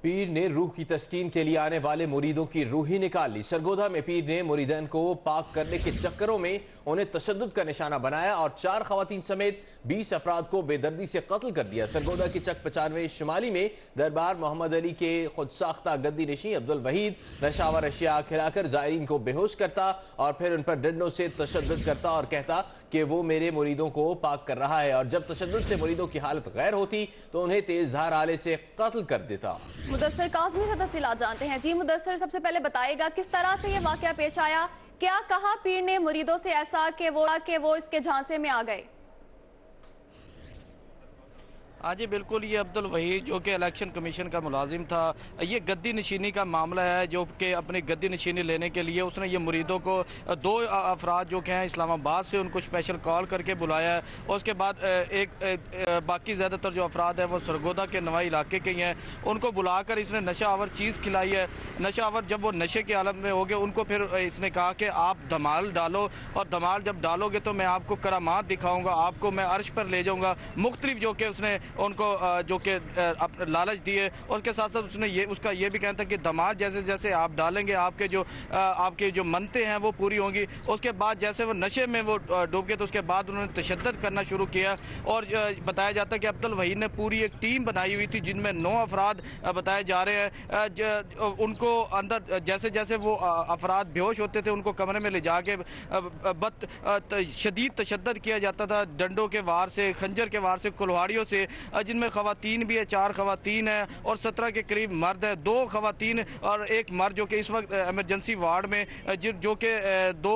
पीर ने रूह की तस्कीन के लिए आने वाले मुरीदों की रूह ही निकाल ली। सरगोधा में पीर ने मुरीदन को पाक करने के चक्करों में उन्हें तशद्दुद का निशाना बनाया और 4 खवातीन समेत 20 अफराद को बेदर्दी से कत्ल कर दिया। सरगोधा की चक 95 शुमाली में दरबार मोहम्मद अली के खुद साख्ता गद्दी नशी अब्दुल वहीद नशावर अशिया खिलाकर जायरीन को बेहोश करता और फिर उन पर डंडों से तशद्दुद करता और कहता कि वो मेरे मुरीदों को पाक कर रहा है, और जब तशद्दुद से मुरीदों की हालत गैर होती तो उन्हें तेज धार आले से कत्ल कर देता। मुदस्सर काज़मी से तफसीलात जानते हैं। जी मुदस्सर, सबसे पहले बताइएगा किस तरह से ये वाकया पेश आया, क्या कहा पीर ने मुरीदों से ऐसा कि वो इसके झांसे में आ गए? हाँ जी बिल्कुल, ये अब्दुल वहीद जो कि इलेक्शन कमीशन का मुलाजिम था, ये गद्दी नशीनी का मामला है जो कि अपनी गद्दी नशीनी लेने के लिए उसने ये मुरीदों को 2 अफराद जो कि हैं इस्लामाबाद से उनको स्पेशल कॉल करके बुलाया है। और उसके बाद बाकी ज़्यादातर जो अफराद हैं वो सरगोधा के नवाई इलाके के ही हैं, उनको बुलाकर इसने नशा आवर चीज़ खिलाई है। नशा आवर जब वो नशे की हालत में हो गए उनको फिर इसने कहा कि आप धमाल डालो, और धमाल जब डालोगे तो मैं आपको करामात दिखाऊँगा, आपको मैं अर्श पर ले जाऊँगा। मुख्तलिफ जो कि उसने उनको जो कि लालच दिए। उसके साथ साथ उसने उसका ये भी कहना था कि धमाल जैसे जैसे आप डालेंगे आपके जो मनते हैं वो पूरी होंगी। उसके बाद जैसे वो नशे में वो डूब गए तो उसके बाद उन्होंने तशद्दुद करना शुरू किया। और बताया जाता है कि अब्दुल वहीद ने पूरी एक टीम बनाई हुई थी जिनमें 9 अफराद बताए जा रहे हैं। उनको अंदर जैसे जैसे वो अफराद बेहोश होते थे उनको कमरे में ले जाके शदीद तशद्दुद किया जाता था, डंडों के वार से, खंजर के वार से, कुल्हाड़ियों से, जिनमें खवातीन भी है, 4 खवातीन हैं और 17 के करीब मर्द हैं। 2 खवातीन और 1 मर्द जो कि इस वक्त एमरजेंसी वार्ड में जो कि 2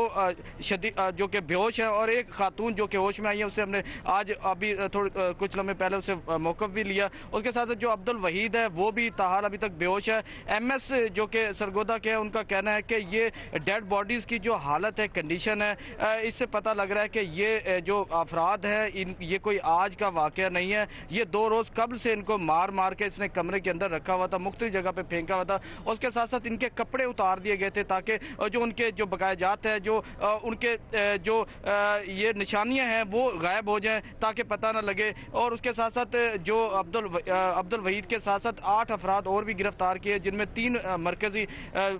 जो कि बेहोश हैं और 1 खातून जो कि होश में आई है, उससे हमने आज अभी कुछ लम्हे पहले उसे मौक़िफ़ भी लिया। उसके साथ साथ जो अब्दुल वहीद है वो भी ताहाल अभी तक बेहोश है। MS जो कि सरगोधा के हैं उनका कहना है कि ये डेड बॉडीज़ की जो हालत है, कंडीशन है, इससे पता लग रहा है कि ये जो अफराद हैं ये कोई आज का वाक़या नहीं है, ये 2 रोज़ कब्ल से इनको मार मार के इसने कमरे के अंदर रखा हुआ था, मुख्तलिफ जगह पे फेंका हुआ था। उसके साथ साथ इनके कपड़े उतार दिए गए थे ताकि जो उनके जो बकायाजात है, जो उनके जो ये निशानियां हैं वो गायब हो जाएं ताकि पता ना लगे। और उसके साथ साथ जो अब्दुल वहीद के साथ साथ 8 अफराद और भी गिरफ्तार किए, जिनमें 3 मरकज़ी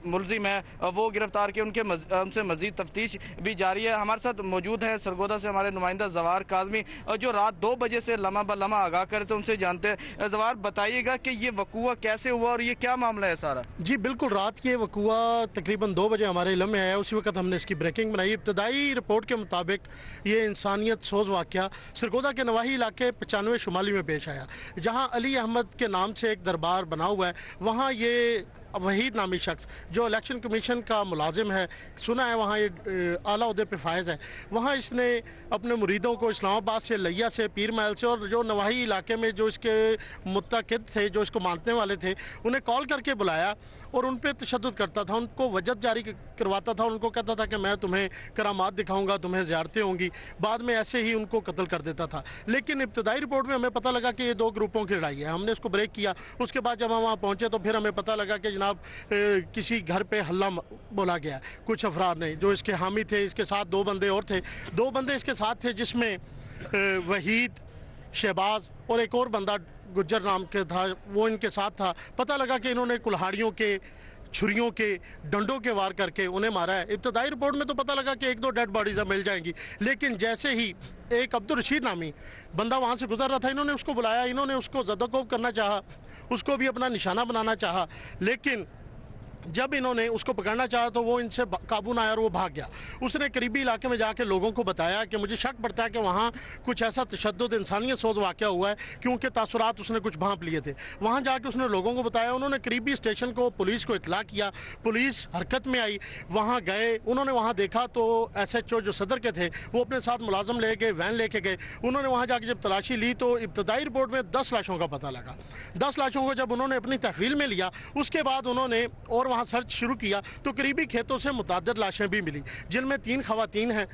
मुलजिम हैं वो गिरफ्तार किए, उनसे मज़ीद तफ्तीश भी जारी है। हमारे साथ मौजूद है सरगोधा से हमारे नुमाइंदा जवार काज़मी, जो रात 2 बजे से लम्हा ब लम्हा आगाह करे तो उनसे जानते हैं। जवार, बताइएगा कि ये वकूआ कैसे हुआ और ये क्या मामला है सारा? जी बिल्कुल, रात ये वकूआ तकरीबन 2 बजे हमारे इल्म में आया, उसी वक्त हमने इसकी ब्रेकिंग बनाई। इब्तदाई रिपोर्ट के मुताबिक ये इंसानियत सोज वाक़या सरगोधा के नवाही इलाके 95 शुमाली में पेश आया, जहाँ अली अहमद के नाम से एक दरबार बना हुआ है। वहाँ ये वहीद नामी शख्स जो इलेक्शन कमीशन का मुलाजिम है, सुना है वहाँ ये आला उहदे पे फायज़ है, वहाँ इसने अपने मुरीदों को इस्लामाबाद से, लिया से, पीर महल से और जो नवाही इलाके में जो इसके मुत्तकिद थे, जो इसको मानने वाले थे, उन्हें कॉल करके बुलाया और उन पर तशद्दुद करता था, उनको वजद जारी करवाता था, उनको कहता था कि मैं तुम्हें करामात दिखाऊंगा, तुम्हें ज़ियारतें होंगी। बाद में ऐसे ही उनको कत्ल कर देता था। लेकिन इब्तदाई रिपोर्ट में हमें पता लगा कि ये 2 ग्रुपों की लड़ाई है। हमने इसको ब्रेक किया। उसके बाद जब हम वहाँ पहुँचे तो फिर हमें पता लगा कि जनाब किसी घर पे हल्ला बोला गया, कुछ अफराद ने, जो इसके हामी थे, इसके साथ 2 बंदे और थे। 2 बंदे इसके साथ थे जिसमें वहीद, शहबाज और एक और बंदा गुज्जर नाम के था, वो इनके साथ था। पता लगा कि इन्होंने कुल्हाड़ियों के, छुरियों के, डंडों के वार करके उन्हें मारा है। इब्तदाई रिपोर्ट में तो पता लगा कि 1-2 डेड बॉडीज मिल जाएंगी, लेकिन जैसे ही एक अब्दुल रशीद नामी बंदा वहाँ से गुजर रहा था, इन्होंने उसको बुलाया, इन्होंने उसको ज़दोकोब करना चाहा, उसको भी अपना निशाना बनाना चाहा। लेकिन जब इन्होंने उसको पकड़ना चाहा तो वो इनसे काबू ना आया और वो भाग गया। उसने करीबी इलाके में जाके लोगों को बताया कि मुझे शक पड़ता है कि वहाँ कुछ ऐसा तशद्दुद, इंसानियत सोज वाक़या हुआ है, क्योंकि तासुरात उसने कुछ भांप लिए थे। वहाँ जाके उसने लोगों को बताया, उन्होंने करीबी स्टेशन को, पुलिस को इत्तला किया, पुलिस हरकत में आई, वहाँ गए, उन्होंने वहाँ देखा तो SHO जो सदर के थे वो अपने साथ मुलाजम ले गए, वैन लेके गए। उन्होंने वहाँ जाके जब तलाशी ली तो इब्तदाई रिपोर्ट में 10 लाशों का पता लगा। 10 लाशों को जब उन्होंने अपनी तहवील में लिया, उसके बाद उन्होंने और वहाँ सर्च शुरू किया तो करीबी खेतों से मुताद्दिद लाशें भी मिली, जिनमें 3 खवातीन हैं,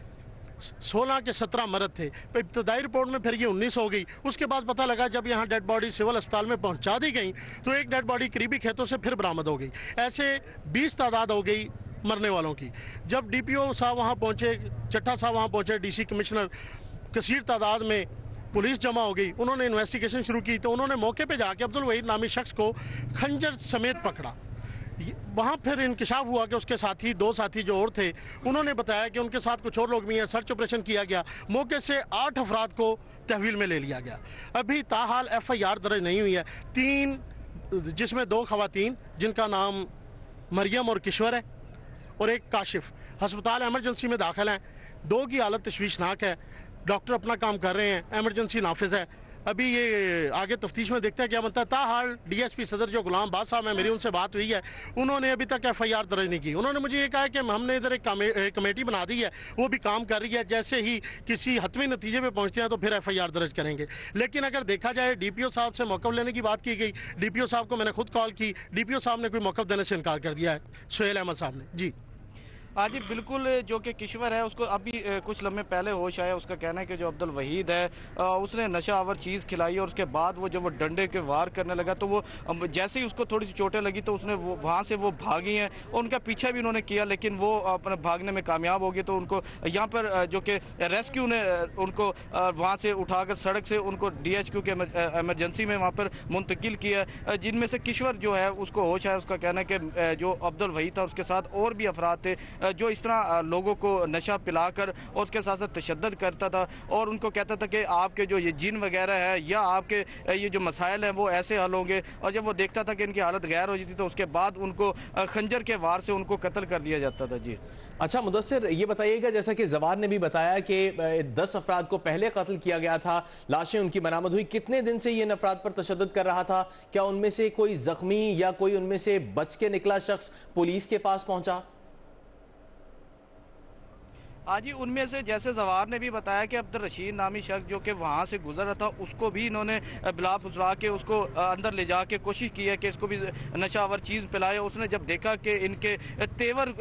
16 के 17 मर्द थे। इब्तदाई रिपोर्ट में फिर ये 19 हो गई। उसके बाद पता लगा जब यहाँ डेड बॉडी सिविल अस्पताल में पहुँचा दी गई तो एक डेड बॉडी करीबी खेतों से फिर बरामद हो गई। ऐसे 20 तादाद हो गई मरने वालों की। जब DPO साहब वहाँ पहुँचे, चट्टा साहब वहाँ पहुँचे, DC कमिश्नर, कसीर तादाद में पुलिस जमा हो गई, उन्होंने इन्वेस्टिगेशन शुरू की तो उन्होंने मौके पे जाके अब्दुल वहीद नामी शख्स को खंजर समेत पकड़ा। वहाँ फिर इंकशाफ हुआ कि उसके साथी, 2 साथी जो और थे, उन्होंने बताया कि उनके साथ कुछ और लोग भी हैं। सर्च ऑपरेशन किया गया, मौके से 8 अफराद को तहवील में ले लिया गया। अभी ताहाल FIR दर्ज नहीं हुई है। 3 जिसमें 2 खवातीन जिनका नाम मरियम और किश्वर है और एक काशिफ अस्पताल एमरजेंसी में दाखिल हैं। 2 की हालत तशवीशनाक है। डॉक्टर अपना काम कर रहे हैं, एमरजेंसी नाफिज है। अभी ये आगे तफ्तीश में देखते हैं क्या बनता है। ताहाल DSP सदर जो गुलाम बाद साहब हैं, मेरी उनसे बात हुई है, उन्होंने अभी तक FIR दर्ज नहीं की। उन्होंने मुझे ये कहा कि हमने इधर एक कमेटी बना दी है, वो भी काम कर रही है, जैसे ही किसी हतमी नतीजे पे पहुंचते हैं तो फिर FIR दर्ज करेंगे। लेकिन अगर देखा जाए, DPO साहब से मौक़िफ़ लेने की बात की गई, DPO साहब को मैंने खुद कॉल की, DPO साहब ने कोई मौक़िफ़ देने से इनकार कर दिया है, सुहेल अहमद साहब ने। जी हाँ जी बिल्कुल, जो कि किश्वर है उसको अभी कुछ लम्हे पहले होश आया। उसका कहना है कि जो अब्दुल वहीद है उसने नशा आवर चीज़ खिलाई और उसके बाद वो जब वो डंडे के वार करने लगा तो वो जैसे ही उसको थोड़ी सी चोटें लगी तो उसने वो वहाँ से वो भागी हैं और उनका पीछा भी उन्होंने किया, लेकिन वो अपने भागने में कामयाब हो गए। तो उनको यहाँ पर जो कि रेस्क्यू ने उनको वहाँ से उठाकर सड़क से उनको DHQ के एमरजेंसी में वहाँ पर मुंतकिल किया, जिनमें से किश्वर जो है उसको होश आया। उसका कहना है कि जो अब्दुल वहीद था उसके साथ और भी अफराद थे जो इस तरह लोगों को नशा पिलाकर और उसके साथ साथ तशद्दुद करता था और उनको कहता था कि आपके जो ये जिन वगैरह है या आपके ये जो मसाइल हैं वो ऐसे हल होंगे। और जब वो देखता था कि इनकी हालत गैर हो जाती तो उसके बाद उनको खंजर के वार से उनको कत्ल कर दिया जाता था। जी अच्छा मुदस्सिर, ये बताइएगा, जैसा कि जवार ने भी बताया कि 10 अफराद को पहले कत्ल किया गया था, लाशें उनकी बरामद हुई, कितने दिन से ये इन अफराद पर तशद्दुद कर रहा था? क्या उनमें से कोई जख्मी या कोई उनमें से बच के निकला शख्स पुलिस के पास पहुंचा? हाँ जी, उनमें से जैसे जवार ने भी बताया कि अब्दुल रशीद नामी शख्स जो कि वहाँ से गुजर रहा था उसको भी इन्होंने बिला फुसरा के उसको अंदर ले जाके कोशिश की है कि इसको भी नशावर चीज़ पिलाए। उसने जब देखा कि इनके तेवर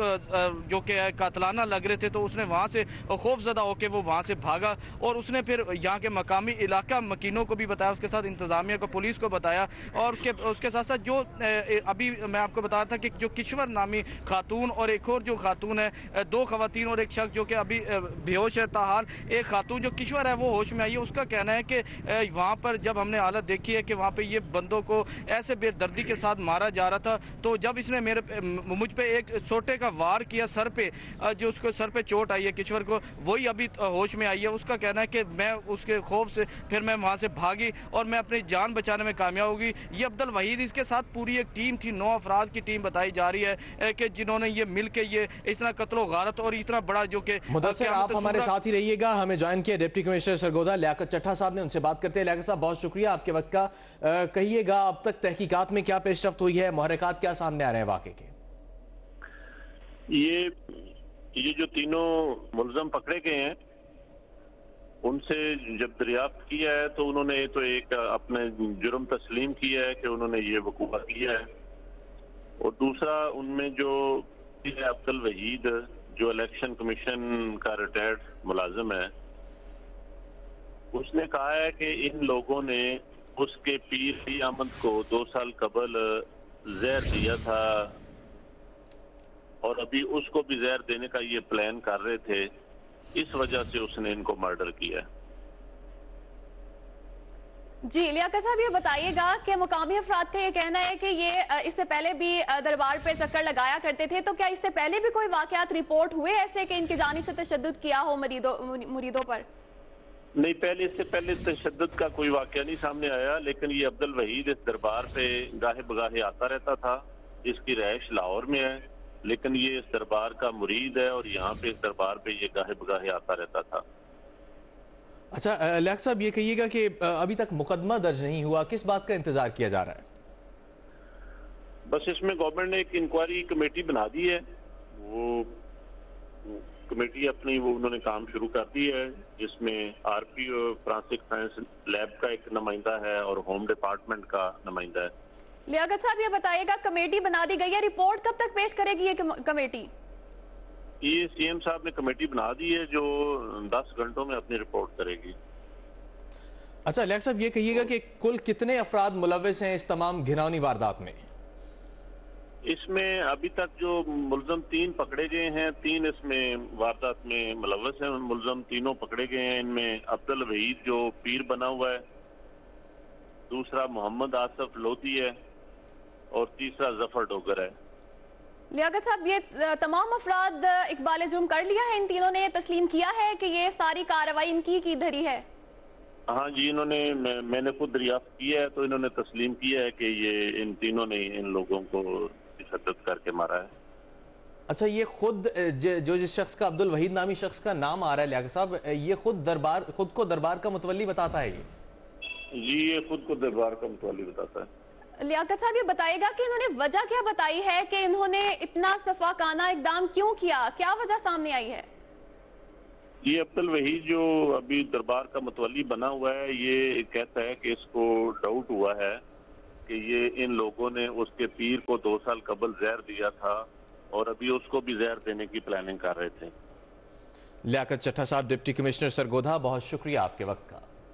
जो कि कातलाना लग रहे थे तो उसने वहाँ से खौफजदा होकर वो वहाँ से भागा और उसने फिर यहाँ के मकामी इलाका मकीनों को भी बताया, उसके साथ इंतज़ामिया को, पुलिस को बताया। और उसके साथ साथ जो अभी मैं आपको बताया था कि जो किश्वर नामी खातून और एक और जो खातून है, 2 खवातीन और एक शख्स जो अभी बेहोश है। ताहाल एक खातून जो किश्वर है वो होश में आई है। उसका कहना है कि वहाँ पर जब हमने हालत देखी है कि वहाँ पे ये बंदों को ऐसे बेदर्दी के साथ मारा जा रहा था, तो जब इसने मुझ पे एक सोटे का वार किया सर पे, जो उसको सर पे चोट आई है किश्वर को, वही अभी होश में आई है। उसका कहना है कि मैं उसके खौफ से फिर मैं वहाँ से भागी और मैं अपनी जान बचाने में कामयाब होगी। ये अब्दुल वहीद, इसके साथ पूरी एक टीम थी, 9 अफराद की टीम बताई जा रही है कि जिन्होंने ये मिल के ये इस तरह कत्लो गारत और इतना बड़ा जो कि मुदस्सिर, आप हमारे साथ ही रहिएगा। हमें ज्वाइन किया डिप्टी कमिश्नर सरगोधा लियाकत चट्टा साहब ने, उनसे बात करते हैं। लियाकत साहब, बहुत शुक्रिया आपके वक्त का। कहिएगा, अब तक तहकीकात में क्या पेशरफ्त हुई है, मुहर्रिकात क्या सामने आ रहे हैं वाकई के? ये जो तीनों मुलजम पकड़े गए हैं उनसे जब दरियाफ्त किया है तो उन्होंने तो एक अपने जुर्म तस्लीम किया है कि उन्होंने ये वकूआ किया है, और दूसरा उनमें जो अब्दुल वहीद जो इलेक्शन कमीशन का रिटायर्ड मुलाजिम है, उसने कहा है कि इन लोगों ने उसके पीर अहमद को 2 साल कबल जहर दिया था और अभी उसको भी जहर देने का ये प्लान कर रहे थे, इस वजह से उसने इनको मर्डर किया। जी लियाकत साहब, ये बताइएगा कि मुकामी अफराद का ये कहना है कि ये इससे पहले भी दरबार पे चक्कर लगाया करते थे, तो क्या इससे पहले भी कोई वाकयात रिपोर्ट हुए ऐसे कि इनकी जानिब से तशद्दुद किया हो मुरीदों पर? नहीं, इससे पहले तशद्दुद का कोई वाकया नहीं सामने आया, लेकिन ये अब्दुल वहीद इस दरबार पे गाहे बगाहे आता रहता था। इसकी रहायश लाहौर में है, लेकिन ये इस दरबार का मुरीद है और यहाँ पे इस दरबार पे ये गाहे बगाहे आता रहता था। अच्छा लियाकत साहब, ये कहिएगा कि अभी तक मुकदमा दर्ज नहीं हुआ, किस बात का इंतजार किया जा रहा है? बस इसमें गवर्नमेंट ने एक इंक्वायरी कमेटी बना दी है, वो कमेटी अपनी वो उन्होंने काम शुरू कर दी है, जिसमें RPO फोरेंसिक साइंस लैब का एक नुमाइंदा है और होम डिपार्टमेंट का नुमाइंदा है। लियाकत साहब, ये बताइएगा, कमेटी बना दी गई है, रिपोर्ट कब तक पेश करेगी ये कमेटी? ये CM साहब ने कमेटी बना दी है जो 10 घंटों में अपनी रिपोर्ट करेगी। अच्छा लियाकत साहब, ये कहिएगा कि कुल कितने अफराद मुलव्विस हैं इस तमाम घिनौनी वारदात में? इसमें अभी तक जो मुलजम 3 पकड़े गए हैं, 3 इसमें वारदात में मुलव्वस हैं। मुलजम तीनों पकड़े गए हैं। इनमें अब्दुल वहीद जो पीर बना हुआ है, दूसरा मोहम्मद आसफ लोधी है और तीसरा जफर डोगर है। लियाकत साहब, ये तमाम अफराद इकबाल जुर्म कर लिया है? इन तीनों ने तस्लीम किया है कि ये सारी कार्रवाई इनकी की धरी है? हाँ जी, इन्होंने मैंने खुद दरियाफ्त किया है तो इन्होंने तस्लीम किया है कि ये इन तीनों ने इन लोगों को तशद्दुद करके मारा है। अच्छा, ये खुद जो जिस शख्स का अब्दुल वहीद नामी शख्स का नाम आ रहा है लियाकत साहब, ये खुद को दरबार का मुतवल्ली बताता है? जी, ये खुद को दरबार का मुतवल्ली बताता है। लियाकत साहब, ये बताइएगा कि इन्होंने वजह क्या बताई है कि इन्होंने इतना सफाकाना इकदाम क्यों किया? क्या वजह सामने आई है? ये अब्दुल वहीद जो अभी दरबार का मुतवल्ली बना हुआ है, ये कहता है कि इसको डाउट हुआ है कि ये इन लोगों ने उसके पीर को 2 साल कबल जहर दिया था और अभी उसको भी जहर देने की प्लानिंग कर रहे थे। लियाकत चट्टा साहब, डिप्टी कमिश्नर सरगोधा, बहुत शुक्रिया आपके वक्त का।